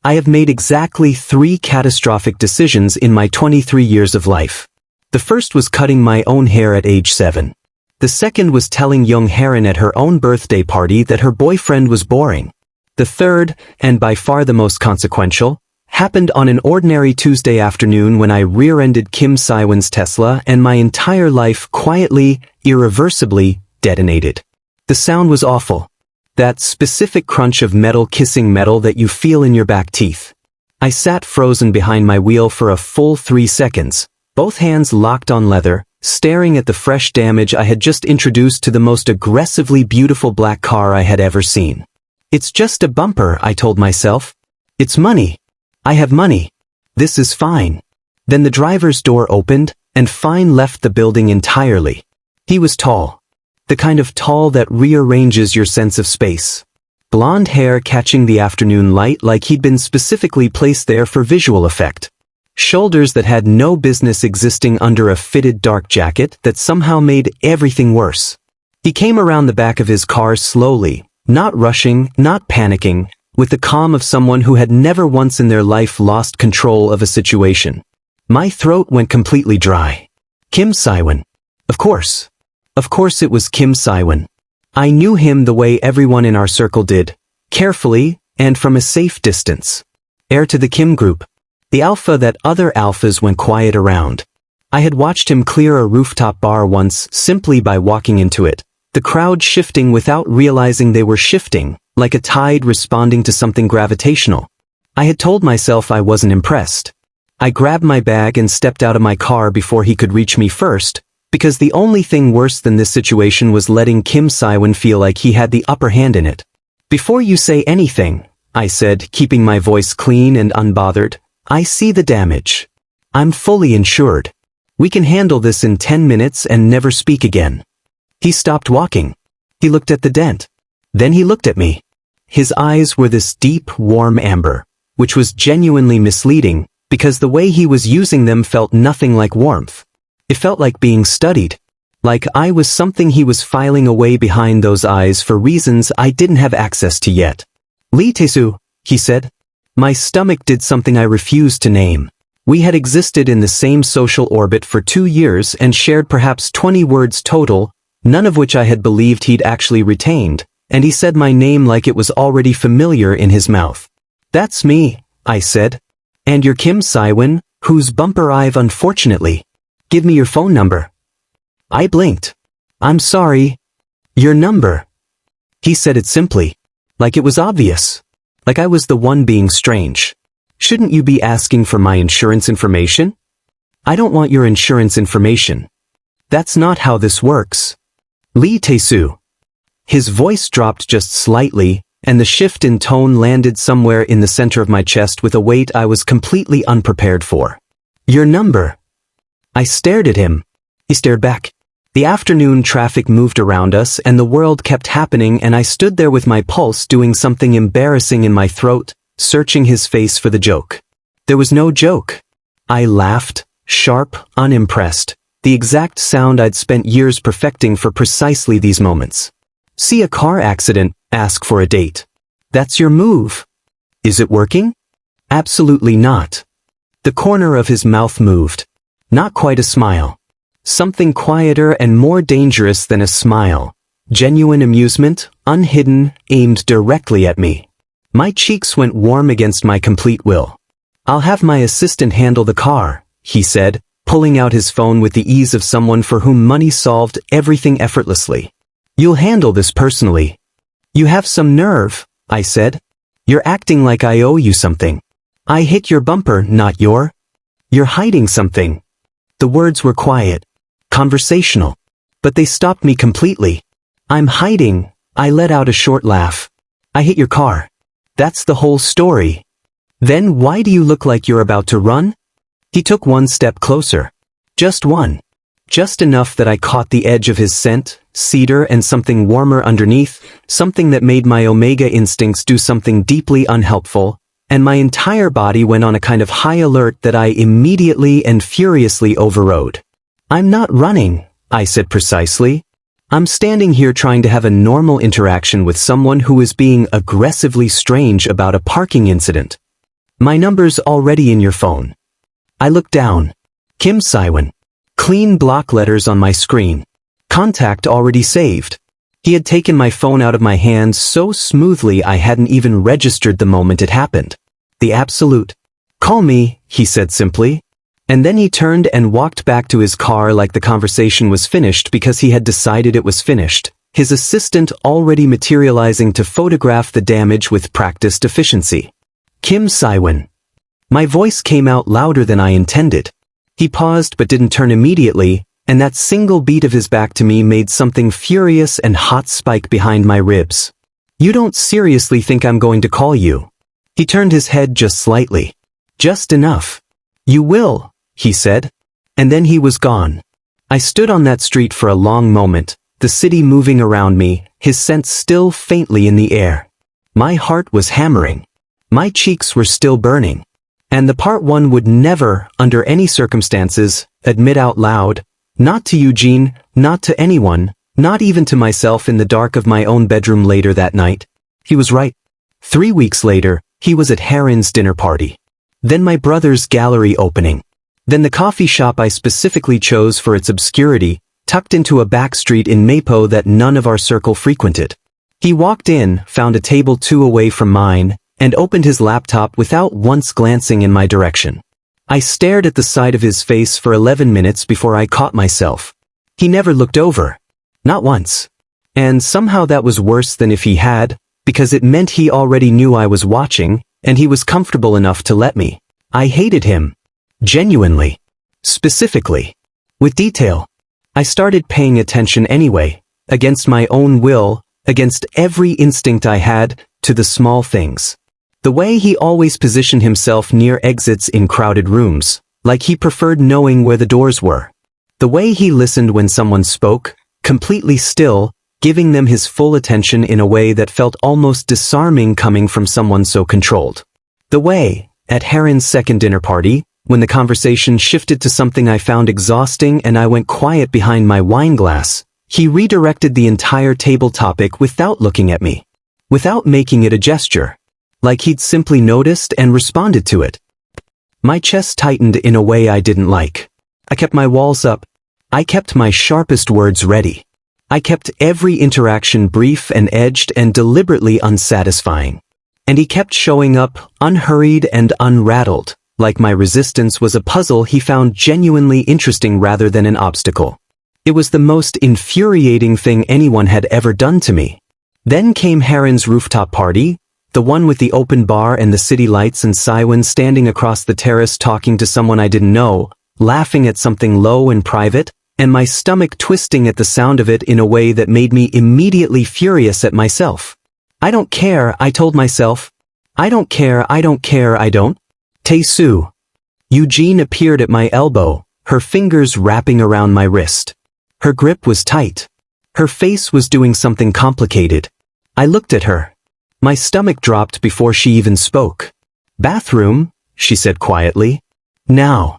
I have made exactly 3 catastrophic decisions in my 23 years of life. The first was cutting my own hair at age 7. The second was telling young Heron at her own birthday party that her boyfriend was boring. The third, and by far the most consequential, happened on an ordinary Tuesday afternoon when I rear-ended Kim Siwon's Tesla and my entire life quietly, irreversibly, detonated. The sound was awful. That specific crunch of metal kissing metal that you feel in your back teeth. I sat frozen behind my wheel for a full 3 seconds, both hands locked on leather, staring at the fresh damage I had just introduced to the most aggressively beautiful black car I had ever seen. It's just a bumper, I told myself. It's money. I have money. This is fine. Then the driver's door opened, and Fine left the building entirely. He was tall. The kind of tall that rearranges your sense of space. Blonde hair catching the afternoon light like he'd been specifically placed there for visual effect. Shoulders that had no business existing under a fitted dark jacket that somehow made everything worse. He came around the back of his car slowly, not rushing, not panicking, with the calm of someone who had never once in their life lost control of a situation. My throat went completely dry. Kim Siwon. Of course. Of course it was Kim Siwon. I knew him the way everyone in our circle did, carefully, and from a safe distance. Heir to the Kim group. The alpha that other alphas went quiet around. I had watched him clear a rooftop bar once simply by walking into it, the crowd shifting without realizing they were shifting, like a tide responding to something gravitational. I had told myself I wasn't impressed. I grabbed my bag and stepped out of my car before he could reach me first, because the only thing worse than this situation was letting Kim Siwon feel like he had the upper hand in it. Before you say anything, I said, keeping my voice clean and unbothered, I see the damage. I'm fully insured. We can handle this in 10 minutes and never speak again. He stopped walking. He looked at the dent. Then he looked at me. His eyes were this deep, warm amber, which was genuinely misleading, because the way he was using them felt nothing like warmth. It felt like being studied. Like I was something he was filing away behind those eyes for reasons I didn't have access to yet. Lee Taesoo, he said. My stomach did something I refused to name. We had existed in the same social orbit for 2 years and shared perhaps 20 words total, none of which I had believed he'd actually retained, and he said my name like it was already familiar in his mouth. That's me, I said. And you're Kim Siwon, whose bumper I've unfortunately. Give me your phone number. I blinked. I'm sorry. Your number. He said it simply. Like it was obvious. Like I was the one being strange. Shouldn't you be asking for my insurance information? I don't want your insurance information. That's not how this works. Lee Taesoo. His voice dropped just slightly, and the shift in tone landed somewhere in the center of my chest with a weight I was completely unprepared for. Your number. I stared at him. He stared back. The afternoon traffic moved around us and the world kept happening, and I stood there with my pulse doing something embarrassing in my throat, searching his face for the joke. There was no joke. I laughed, sharp, unimpressed, the exact sound I'd spent years perfecting for precisely these moments. See a car accident, ask for a date. That's your move. Is it working? Absolutely not. The corner of his mouth moved. Not quite a smile. Something quieter and more dangerous than a smile. Genuine amusement, unhidden, aimed directly at me. My cheeks went warm against my complete will. I'll have my assistant handle the car, he said, pulling out his phone with the ease of someone for whom money solved everything effortlessly. You'll handle this personally. You have some nerve, I said. You're acting like I owe you something. I hit your bumper, not your. You're hiding something. The words were quiet, conversational, but they stopped me completely. I'm hiding, I let out a short laugh. I hit your car. That's the whole story. Then why do you look like you're about to run? He took one step closer. Just one. Just enough that I caught the edge of his scent, cedar and something warmer underneath, something that made my Omega instincts do something deeply unhelpful, and my entire body went on a kind of high alert that I immediately and furiously overrode. I'm not running, I said precisely. I'm standing here trying to have a normal interaction with someone who is being aggressively strange about a parking incident. My number's already in your phone. I looked down. Kim Siwon. Clean block letters on my screen. Contact already saved. He had taken my phone out of my hands so smoothly I hadn't even registered the moment it happened. The absolute. Call me, he said simply. And then he turned and walked back to his car like the conversation was finished because he had decided it was finished, his assistant already materializing to photograph the damage with practiced efficiency. Kim Siwon. My voice came out louder than I intended. He paused but didn't turn immediately, and that single beat of his back to me made something furious and hot spike behind my ribs. You don't seriously think I'm going to call you? He turned his head just slightly. Just enough. You will, he said. And then he was gone. I stood on that street for a long moment, the city moving around me, his scent still faintly in the air. My heart was hammering. My cheeks were still burning. And the part one would never, under any circumstances, admit out loud, not to Eugene, not to anyone, not even to myself in the dark of my own bedroom later that night. He was right. 3 weeks later, he was at Heightened's dinner party. Then my brother's gallery opening. Then the coffee shop I specifically chose for its obscurity, tucked into a back street in Mapo that none of our circle frequented. He walked in, found a table 2 away from mine, and opened his laptop without once glancing in my direction. I stared at the side of his face for 11 minutes before I caught myself. He never looked over. Not once. And somehow that was worse than if he had, because it meant he already knew I was watching, and he was comfortable enough to let me. I hated him. Genuinely. Specifically. With detail. I started paying attention anyway, against my own will, against every instinct I had, to the small things. The way he always positioned himself near exits in crowded rooms, like he preferred knowing where the doors were. The way he listened when someone spoke, completely still, giving them his full attention in a way that felt almost disarming coming from someone so controlled. The way, at Heightened's second dinner party, when the conversation shifted to something I found exhausting and I went quiet behind my wine glass, he redirected the entire table topic without looking at me. Without making it a gesture. Like he'd simply noticed and responded to it. My chest tightened in a way I didn't like. I kept my walls up. I kept my sharpest words ready. I kept every interaction brief and edged and deliberately unsatisfying. And he kept showing up, unhurried and unrattled, like my resistance was a puzzle he found genuinely interesting rather than an obstacle. It was the most infuriating thing anyone had ever done to me. Then came Heightened's rooftop party, the one with the open bar and the city lights and Siwon standing across the terrace talking to someone I didn't know, laughing at something low and private, and my stomach twisting at the sound of it in a way that made me immediately furious at myself. I don't care, I told myself. I don't care, I don't care, I don't. Taesoo. Eugene appeared at my elbow, her fingers wrapping around my wrist. Her grip was tight. Her face was doing something complicated. I looked at her. My stomach dropped before she even spoke. Bathroom, she said quietly. Now.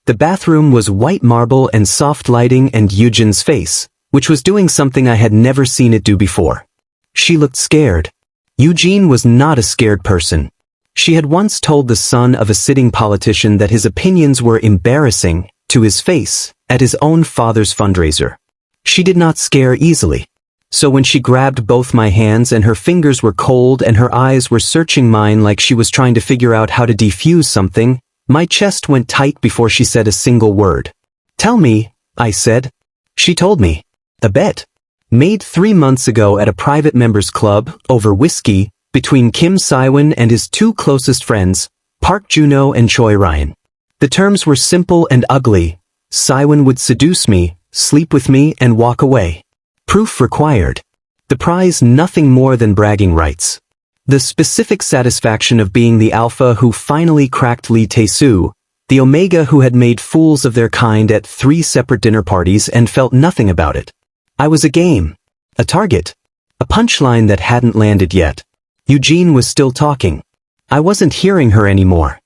The bathroom was white marble and soft lighting and Eugene's face, which was doing something I had never seen it do before. She looked scared. Eugene was not a scared person. She had once told the son of a sitting politician that his opinions were embarrassing, to his face, at his own father's fundraiser. She did not scare easily. So when she grabbed both my hands and her fingers were cold and her eyes were searching mine like she was trying to figure out how to defuse something, my chest went tight before she said a single word. Tell me, I said. She told me. A bet. Made 3 months ago at a private members club, over whiskey, between Kim Siwon and his 2 closest friends, Park Juno and Choi Ryan. The terms were simple and ugly. Siwon would seduce me, sleep with me and walk away. Proof required. The prize nothing more than bragging rights. The specific satisfaction of being the alpha who finally cracked Lee Taesoo, the omega who had made fools of their kind at 3 separate dinner parties and felt nothing about it. I was a game. A target. A punchline that hadn't landed yet. Eugene was still talking. I wasn't hearing her anymore.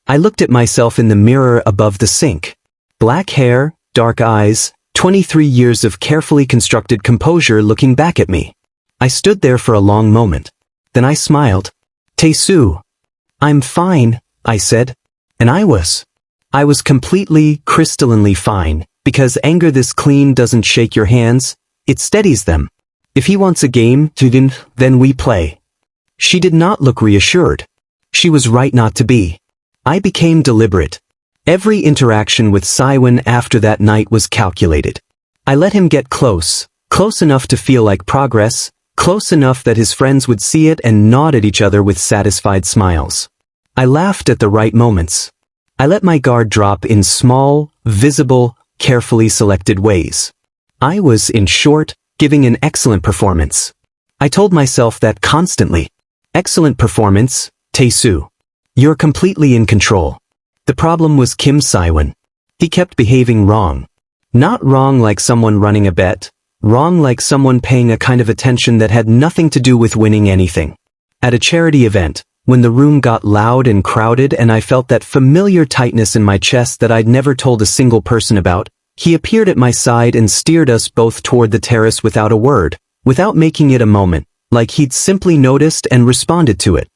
I looked at myself in the mirror above the sink. Black hair, dark eyes, 23 years of carefully constructed composure looking back at me. I stood there for a long moment. Then I smiled. Taesoo. I'm fine, I said. And I was completely, crystallinely fine, because anger this clean doesn't shake your hands, it steadies them. If he wants a game, then we play. She did not look reassured. She was right not to be. I became deliberate. Every interaction with Siwon after that night was calculated. I let him get close enough to feel like progress, close enough that his friends would see it and nod at each other with satisfied smiles. I laughed at the right moments. I let my guard drop in small, visible, carefully selected ways. I was, in short, giving an excellent performance. I told myself that constantly. Excellent performance, Taesoo. You're completely in control. The problem was Kim Siwon. He kept behaving wrong. Not wrong like someone running a bet, wrong like someone paying a kind of attention that had nothing to do with winning anything. At a charity event, when the room got loud and crowded and I felt that familiar tightness in my chest that I'd never told a single person about, he appeared at my side and steered us both toward the terrace without a word, without making it a moment, like he'd simply noticed and responded to it.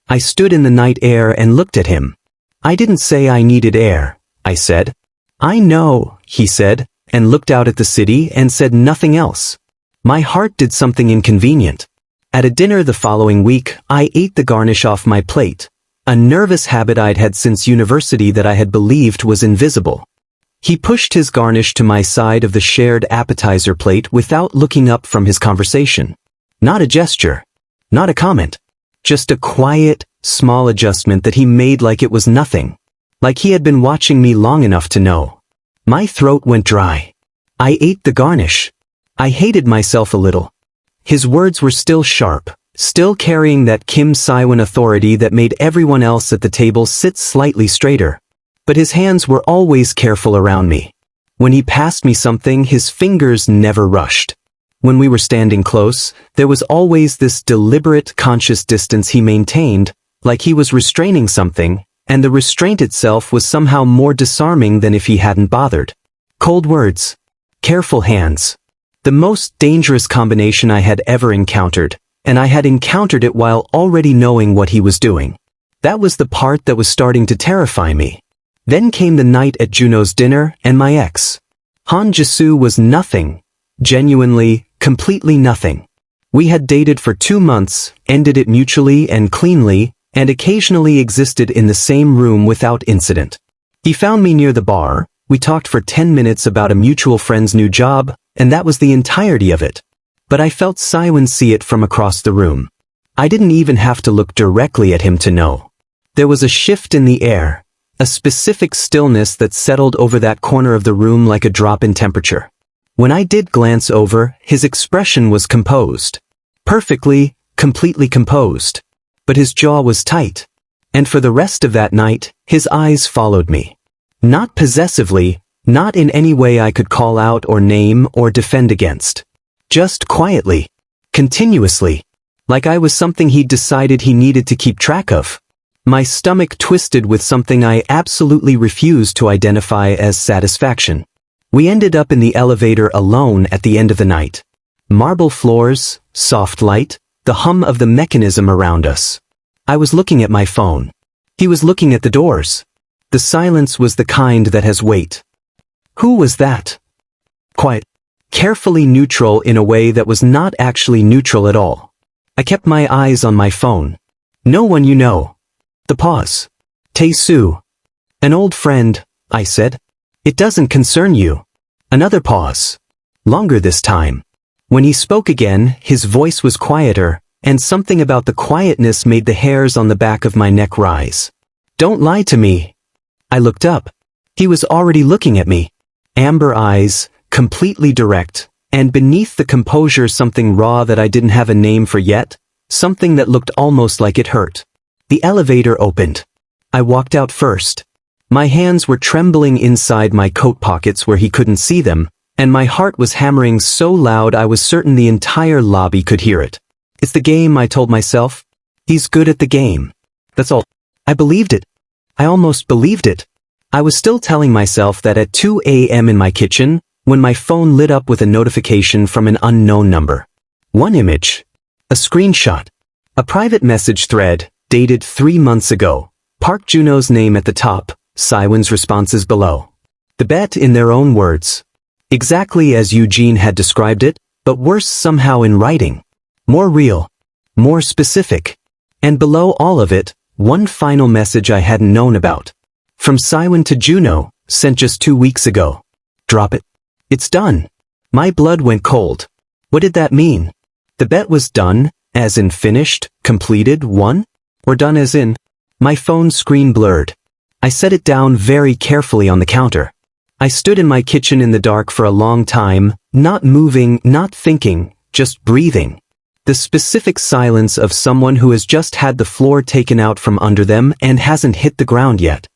I stood in the night air and looked at him. I didn't say I needed air, I said. I know, he said, and looked out at the city and said nothing else. My heart did something inconvenient. At a dinner the following week, I ate the garnish off my plate, a nervous habit I'd had since university that I had believed was invisible. He pushed his garnish to my side of the shared appetizer plate without looking up from his conversation. Not a gesture. Not a comment. Just a quiet, small adjustment that he made like it was nothing. Like he had been watching me long enough to know. My throat went dry. I ate the garnish. I hated myself a little. His words were still sharp, still carrying that Kim Siwon authority that made everyone else at the table sit slightly straighter. But his hands were always careful around me. When he passed me something, his fingers never rushed. When we were standing close, there was always this deliberate, conscious distance he maintained, like he was restraining something, and the restraint itself was somehow more disarming than if he hadn't bothered. Cold words. Careful hands. The most dangerous combination I had ever encountered, and I had encountered it while already knowing what he was doing. That was the part that was starting to terrify me. Then came the night at Juno's dinner and my ex. Han Jisoo was nothing. Genuinely, completely nothing. We had dated for 2 months, ended it mutually and cleanly, and occasionally existed in the same room without incident. He found me near the bar, we talked for 10 minutes about a mutual friend's new job, and that was the entirety of it. But I felt Siwon see it from across the room. I didn't even have to look directly at him to know. There was a shift in the air, a specific stillness that settled over that corner of the room like a drop in temperature. When I did glance over, his expression was composed. Perfectly, completely composed. But his jaw was tight. And for the rest of that night, his eyes followed me. Not possessively, not in any way I could call out or name or defend against. Just quietly. Continuously. Like I was something he'd decided he needed to keep track of. My stomach twisted with something I absolutely refused to identify as satisfaction. We ended up in the elevator alone at the end of the night. Marble floors, soft light, the hum of the mechanism around us. I was looking at my phone. He was looking at the doors. The silence was the kind that has weight. Who was that? Quiet. Carefully neutral in a way that was not actually neutral at all. I kept my eyes on my phone. No one you know. The pause. Taesoo. An old friend, I said. It doesn't concern you. Another pause. Longer this time. When he spoke again, his voice was quieter, and something about the quietness made the hairs on the back of my neck rise. Don't lie to me. I looked up. He was already looking at me. Amber eyes, completely direct, and beneath the composure something raw that I didn't have a name for yet, something that looked almost like it hurt. The elevator opened. I walked out first. My hands were trembling inside my coat pockets where he couldn't see them, and my heart was hammering so loud I was certain the entire lobby could hear it. It's the game, I told myself. He's good at the game. That's all. I believed it. I almost believed it. I was still telling myself that at 2 a.m. in my kitchen, when my phone lit up with a notification from an unknown number. One image. A screenshot. A private message thread, dated 3 months ago. Park Juno's name at the top, Siwon's responses below. The bet in their own words. Exactly as Eugene had described it, but worse somehow in writing. More real. More specific. And below all of it, one final message I hadn't known about. From Siwon to Juno, sent just 2 weeks ago. Drop it. It's done. My blood went cold. What did that mean? The bet was done, as in finished, completed, won? Or done as in? My phone screen blurred. I set it down very carefully on the counter. I stood in my kitchen in the dark for a long time, not moving, not thinking, just breathing. The specific silence of someone who has just had the floor taken out from under them and hasn't hit the ground yet.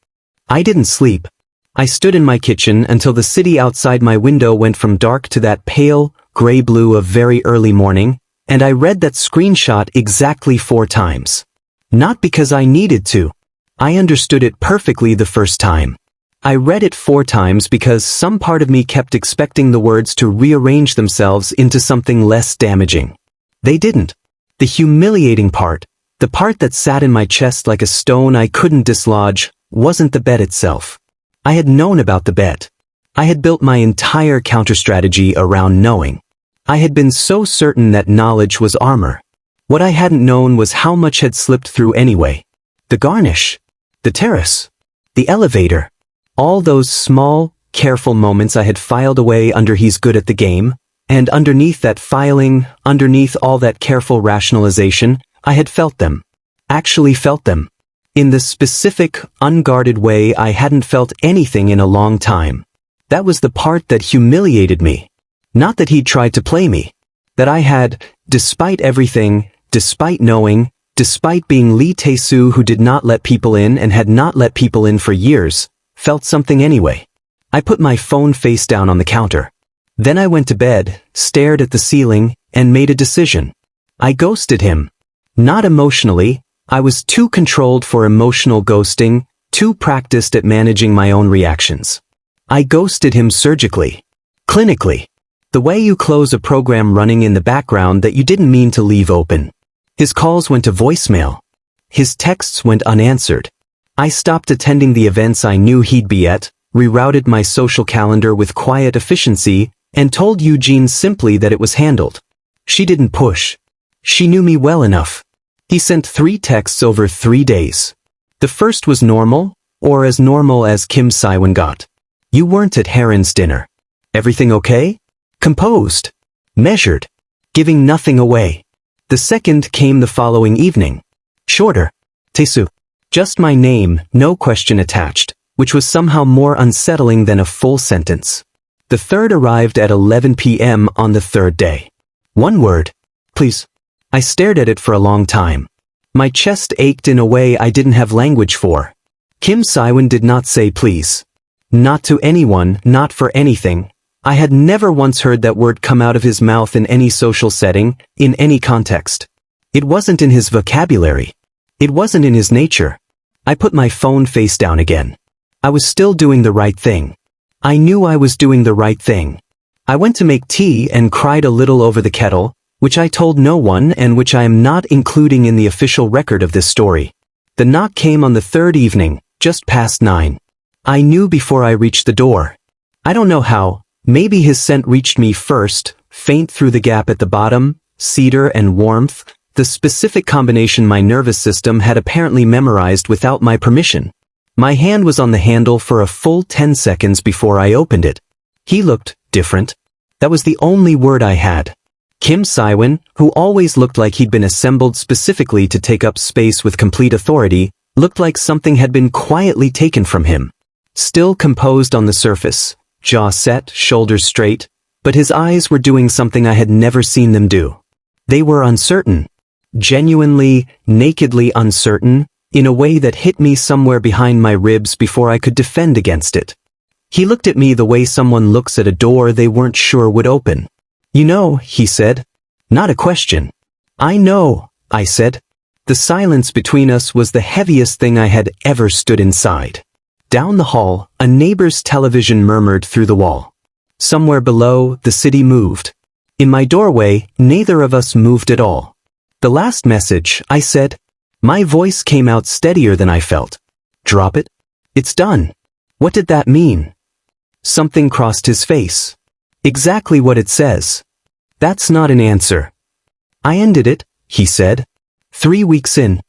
I didn't sleep. I stood in my kitchen until the city outside my window went from dark to that pale, gray blue of very early morning, and I read that screenshot exactly 4 times. Not because I needed to. I understood it perfectly the first time. I read it 4 times because some part of me kept expecting the words to rearrange themselves into something less damaging. They didn't. The humiliating part, the part that sat in my chest like a stone I couldn't dislodge, wasn't the bet itself. I had known about the bet. I had built my entire counter-strategy around knowing. I had been so certain that knowledge was armor. What I hadn't known was how much had slipped through anyway. The garnish. The terrace. The elevator. All those small, careful moments I had filed away under he's good at the game, and underneath that filing, underneath all that careful rationalization, I had felt them. Actually felt them. In the specific, unguarded way I hadn't felt anything in a long time. That was the part that humiliated me. Not that he'd tried to play me. That I had, despite everything, despite knowing, despite being Lee Taesoo who did not let people in and had not let people in for years, felt something anyway. I put my phone face down on the counter. Then I went to bed, stared at the ceiling, and made a decision. I ghosted him. Not emotionally. I was too controlled for emotional ghosting, too practiced at managing my own reactions. I ghosted him surgically. Clinically. The way you close a program running in the background that you didn't mean to leave open. His calls went to voicemail. His texts went unanswered. I stopped attending the events I knew he'd be at, rerouted my social calendar with quiet efficiency, and told Eugene simply that it was handled. She didn't push. She knew me well enough. He sent 3 texts over 3 days. The first was normal, or as normal as Kim Siwon got. You weren't at Heron's dinner. Everything okay? Composed. Measured. Giving nothing away. The second came the following evening. Shorter. Taesoo. Just my name, no question attached, which was somehow more unsettling than a full sentence. The third arrived at 11 p.m. on the 3rd day. 1 word. Please. I stared at it for a long time. My chest ached in a way I didn't have language for. Kim Siwon did not say please. Not to anyone, not for anything. I had never once heard that word come out of his mouth in any social setting, in any context. It wasn't in his vocabulary. It wasn't in his nature. I put my phone face down again. I was still doing the right thing. I knew I was doing the right thing. I went to make tea and cried a little over the kettle, which I told no one and which I am not including in the official record of this story. The knock came on the 3rd evening, just past 9. I knew before I reached the door. I don't know how, maybe his scent reached me first, faint through the gap at the bottom, cedar and warmth, the specific combination my nervous system had apparently memorized without my permission. My hand was on the handle for a full 10 seconds before I opened it. He looked different. That was the only word I had. Kim Siwon, who always looked like he'd been assembled specifically to take up space with complete authority, looked like something had been quietly taken from him. Still composed on the surface, jaw set, shoulders straight, but his eyes were doing something I had never seen them do. They were uncertain. Genuinely, nakedly uncertain, in a way that hit me somewhere behind my ribs before I could defend against it. He looked at me the way someone looks at a door they weren't sure would open. You know, he said. Not a question. I know, I said. The silence between us was the heaviest thing I had ever stood inside. Down the hall, a neighbor's television murmured through the wall. Somewhere below, the city moved. In my doorway, neither of us moved at all. The last message, I said. My voice came out steadier than I felt. Drop it? It's done. What did that mean? Something crossed his face. Exactly what it says. That's not an answer. I ended it, he said. 3 weeks in.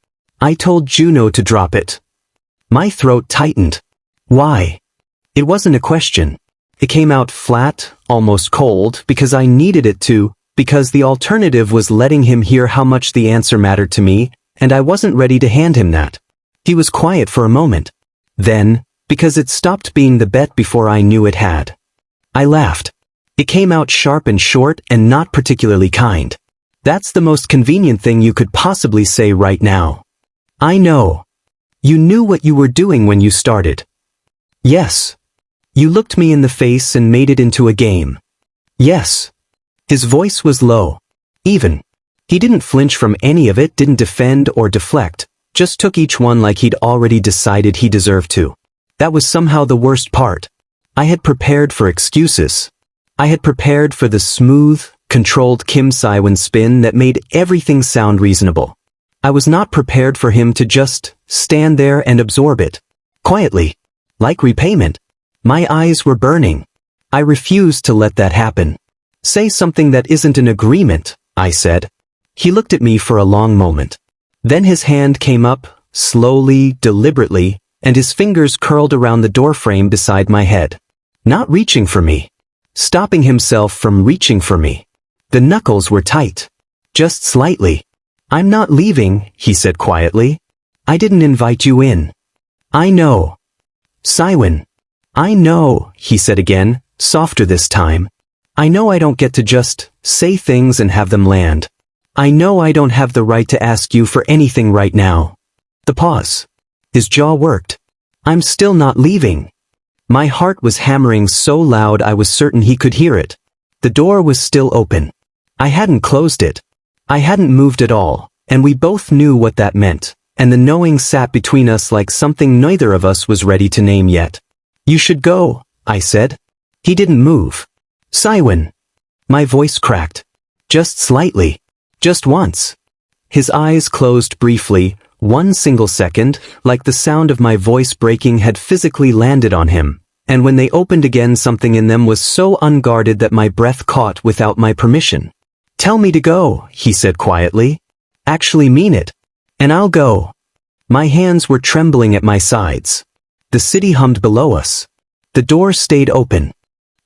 I told Juno to drop it. My throat tightened. Why? It wasn't a question. It came out flat, almost cold, because I needed it to, because the alternative was letting him hear how much the answer mattered to me, and I wasn't ready to hand him that. He was quiet for a moment. Then, because it stopped being the bet before I knew it had. I laughed. It came out sharp and short and not particularly kind. That's the most convenient thing you could possibly say right now. I know. You knew what you were doing when you started. Yes. You looked me in the face and made it into a game. Yes. His voice was low. Even. He didn't flinch from any of it, didn't defend or deflect, just took each one like he'd already decided he deserved to. That was somehow the worst part. I had prepared for excuses. I had prepared for the smooth, controlled Kim Siwon spin that made everything sound reasonable. I was not prepared for him to just stand there and absorb it. Quietly. Like repayment. My eyes were burning. I refused to let that happen. Say something that isn't an agreement, I said. He looked at me for a long moment. Then his hand came up, slowly, deliberately, and his fingers curled around the doorframe beside my head. Not reaching for me. Stopping himself from reaching for me. The knuckles were tight. Just slightly. I'm not leaving, he said quietly. I didn't invite you in. I know. Siwon. I know, he said again, softer this time. I know I don't get to just say things and have them land. I know I don't have the right to ask you for anything right now. The pause. His jaw worked. I'm still not leaving. My heart was hammering so loud I was certain he could hear it. The door was still open. I hadn't closed it. I hadn't moved at all, and we both knew what that meant, and the knowing sat between us like something neither of us was ready to name yet. You should go, I said. He didn't move. Siwon. My voice cracked. Just slightly. Just once. His eyes closed briefly, 1 single second, like the sound of my voice breaking had physically landed on him, and when they opened again something in them was so unguarded that my breath caught without my permission. Tell me to go, he said quietly. Actually mean it. And I'll go. My hands were trembling at my sides. The city hummed below us. The door stayed open.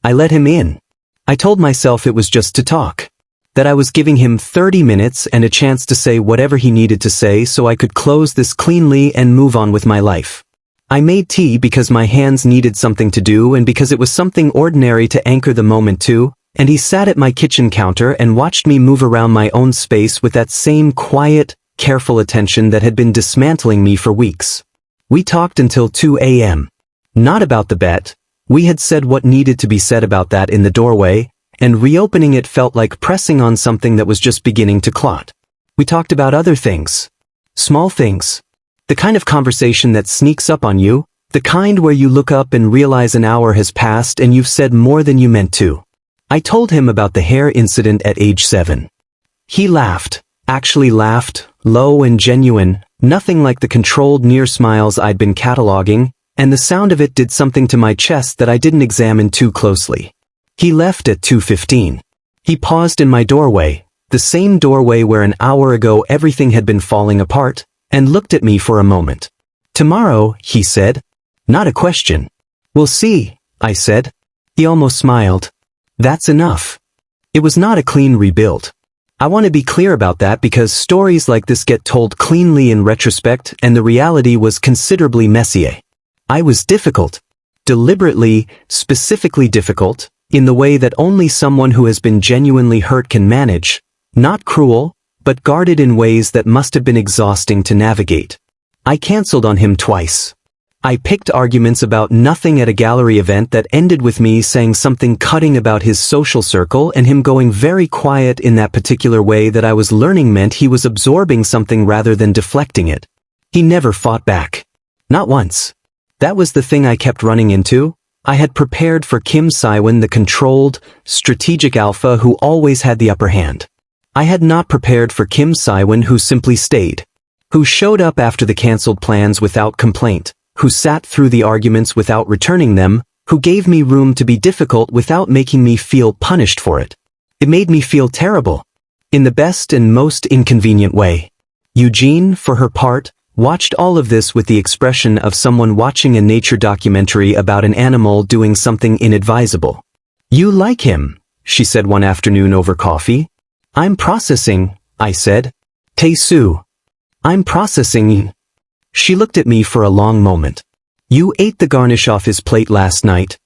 I let him in. I told myself it was just to talk. That I was giving him 30 minutes and a chance to say whatever he needed to say so I could close this cleanly and move on with my life. I made tea because my hands needed something to do and because it was something ordinary to anchor the moment to, and he sat at my kitchen counter and watched me move around my own space with that same quiet, careful attention that had been dismantling me for weeks. We talked until 2 a.m. Not about the bet. We had said what needed to be said about that in the doorway, and reopening it felt like pressing on something that was just beginning to clot. We talked about other things. Small things. The kind of conversation that sneaks up on you, the kind where you look up and realize an hour has passed and you've said more than you meant to. I told him about the hair incident at age 7. He laughed, actually laughed, low and genuine, nothing like the controlled near smiles I'd been cataloging, and the sound of it did something to my chest that I didn't examine too closely. He left at 2:15. He paused in my doorway, the same doorway where an hour ago everything had been falling apart, and looked at me for a moment. Tomorrow, he said. Not a question. We'll see, I said. He almost smiled. That's enough. It was not a clean rebuild. I want to be clear about that because stories like this get told cleanly in retrospect and the reality was considerably messier. I was difficult. Deliberately, specifically difficult, in the way that only someone who has been genuinely hurt can manage, not cruel, but guarded in ways that must have been exhausting to navigate. I canceled on him twice. I picked arguments about nothing at a gallery event that ended with me saying something cutting about his social circle and him going very quiet in that particular way that I was learning meant he was absorbing something rather than deflecting it. He never fought back. Not once. That was the thing I kept running into. I had prepared for Kim Siwon, the controlled, strategic alpha who always had the upper hand. I had not prepared for Kim Siwon who simply stayed. Who showed up after the cancelled plans without complaint. who sat through the arguments without returning them, who gave me room to be difficult without making me feel punished for it. It made me feel terrible. In the best and most inconvenient way. Eugene, for her part, watched all of this with the expression of someone watching a nature documentary about an animal doing something inadvisable. "You like him," she said one afternoon over coffee. "I'm processing," I said. "Taesoo. I'm processing." She looked at me for a long moment. "You ate the garnish off his plate last night."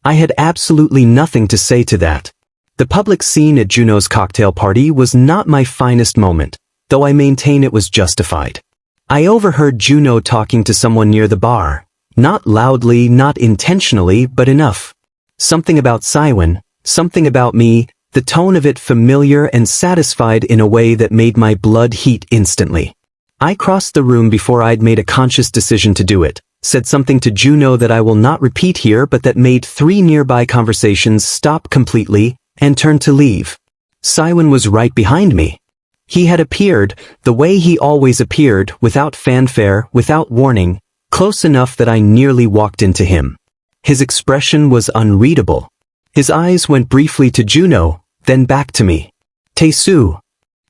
I had absolutely nothing to say to that. The public scene at Juno's cocktail party was not my finest moment, though I maintain it was justified. I overheard Juno talking to someone near the bar. Not loudly, not intentionally, but enough. Something about Siwon, something about me, the tone of it familiar and satisfied in a way that made my blood heat instantly. I crossed the room before I'd made a conscious decision to do it, said something to Juno that I will not repeat here but that made 3 nearby conversations stop completely, and turned to leave. Siwon was right behind me. He had appeared, the way he always appeared, without fanfare, without warning, close enough that I nearly walked into him. His expression was unreadable. His eyes went briefly to Juno, then back to me. "Taesoo.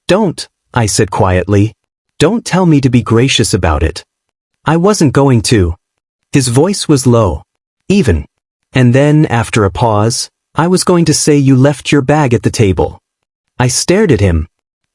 Don't," I said quietly. "Don't tell me to be gracious about it." I wasn't going to. His voice was low. Even. And then, after a pause, "I was going to say you left your bag at the table." I stared at him.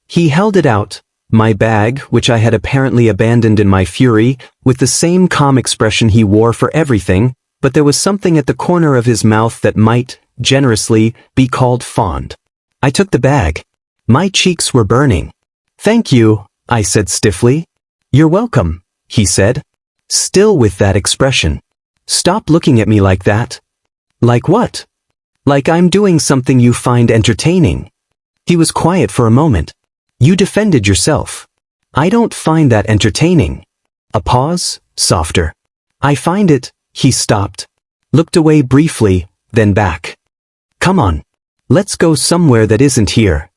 He held it out, my bag, which I had apparently abandoned in my fury, with the same calm expression he wore for everything, but there was something at the corner of his mouth that might, generously, be called fond. I took the bag. My cheeks were burning. "Thank you," I said stiffly. "You're welcome," he said. Still with that expression. "Stop looking at me like that." "Like what?" "Like I'm doing something you find entertaining." He was quiet for a moment. "You defended yourself." "I don't find that entertaining." A pause, softer. "I find it," he stopped. Looked away briefly, then back. "Come on. Let's go somewhere that isn't here."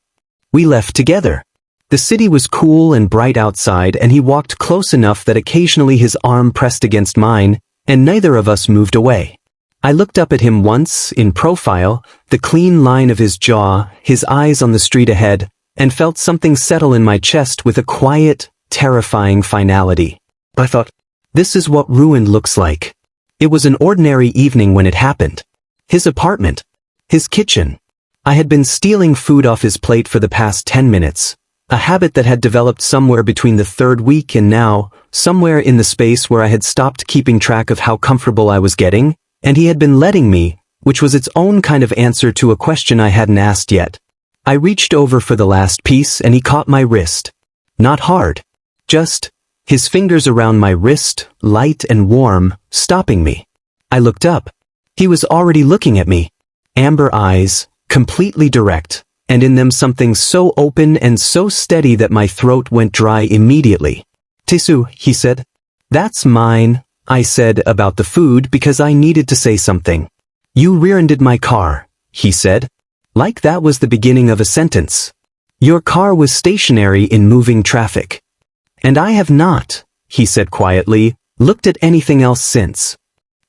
We left together. The city was cool and bright outside and he walked close enough that occasionally his arm pressed against mine, and neither of us moved away. I looked up at him once, in profile, the clean line of his jaw, his eyes on the street ahead, and felt something settle in my chest with a quiet, terrifying finality. I thought, this is what ruin looks like. It was an ordinary evening when it happened. His apartment. His kitchen. I had been stealing food off his plate for the past 10 minutes, a habit that had developed somewhere between the 3rd week and now, somewhere in the space where I had stopped keeping track of how comfortable I was getting, and he had been letting me, which was its own kind of answer to a question I hadn't asked yet. I reached over for the last piece and he caught my wrist. Not hard. Just, his fingers around my wrist, light and warm, stopping me. I looked up. He was already looking at me. Amber eyes, completely direct, and in them something so open and so steady that my throat went dry immediately. "Taesoo," he said. "That's mine," I said about the food because I needed to say something. "You rear-ended my car," he said. Like that was the beginning of a sentence. "Your car was stationary in moving traffic." "And I have not," he said quietly, "looked at anything else since."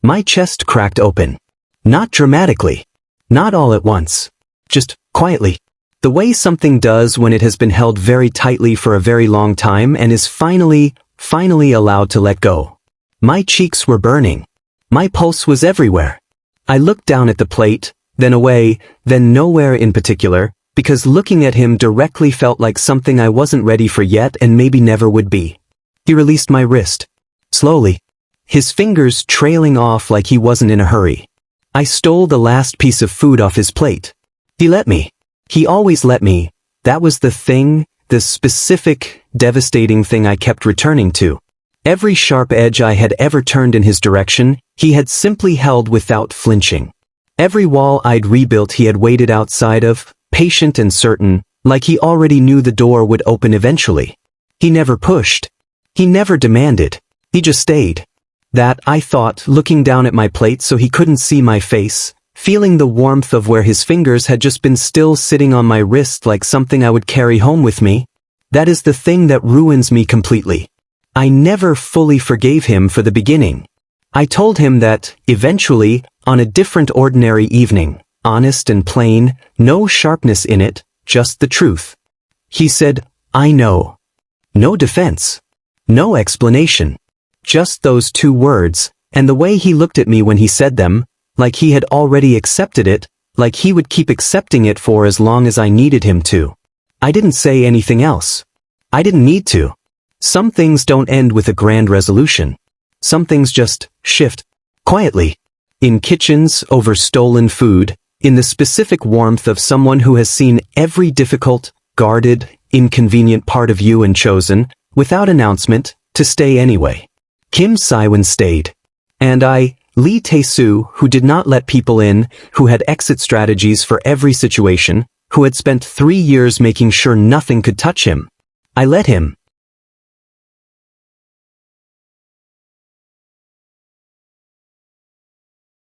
My chest cracked open. Not dramatically. Not all at once. Just quietly. The way something does when it has been held very tightly for a very long time and is finally allowed to let go. My cheeks were burning. My pulse was everywhere. I looked down at the plate, then away, then nowhere in particular, because looking at him directly felt like something I wasn't ready for yet and maybe never would be. He released my wrist. Slowly. His fingers trailing off like he wasn't in a hurry. I stole the last piece of food off his plate. He let me. He always let me. That was the thing, the specific, devastating thing I kept returning to. Every sharp edge I had ever turned in his direction, he had simply held without flinching. Every wall I'd rebuilt he had waited outside of, patient and certain, like he already knew the door would open eventually. He never pushed. He never demanded. He just stayed. That, I thought, looking down at my plate so he couldn't see my face, feeling the warmth of where his fingers had just been still sitting on my wrist like something I would carry home with me. That is the thing that ruins me completely. I never fully forgave him for the beginning. I told him that, eventually, on a different ordinary evening, honest and plain, no sharpness in it, just the truth. He said, I know. No defense. No explanation. Just those 2 words, and the way he looked at me when he said them, like he had already accepted it, like he would keep accepting it for as long as I needed him to. I didn't say anything else. I didn't need to. Some things don't end with a grand resolution. Some things just shift quietly. In kitchens, over stolen food, in the specific warmth of someone who has seen every difficult, guarded, inconvenient part of you and chosen, without announcement, to stay anyway. Kim Siwon stayed. And I, Lee Taesoo, who did not let people in, who had exit strategies for every situation, who had spent 3 years making sure nothing could touch him. I let him.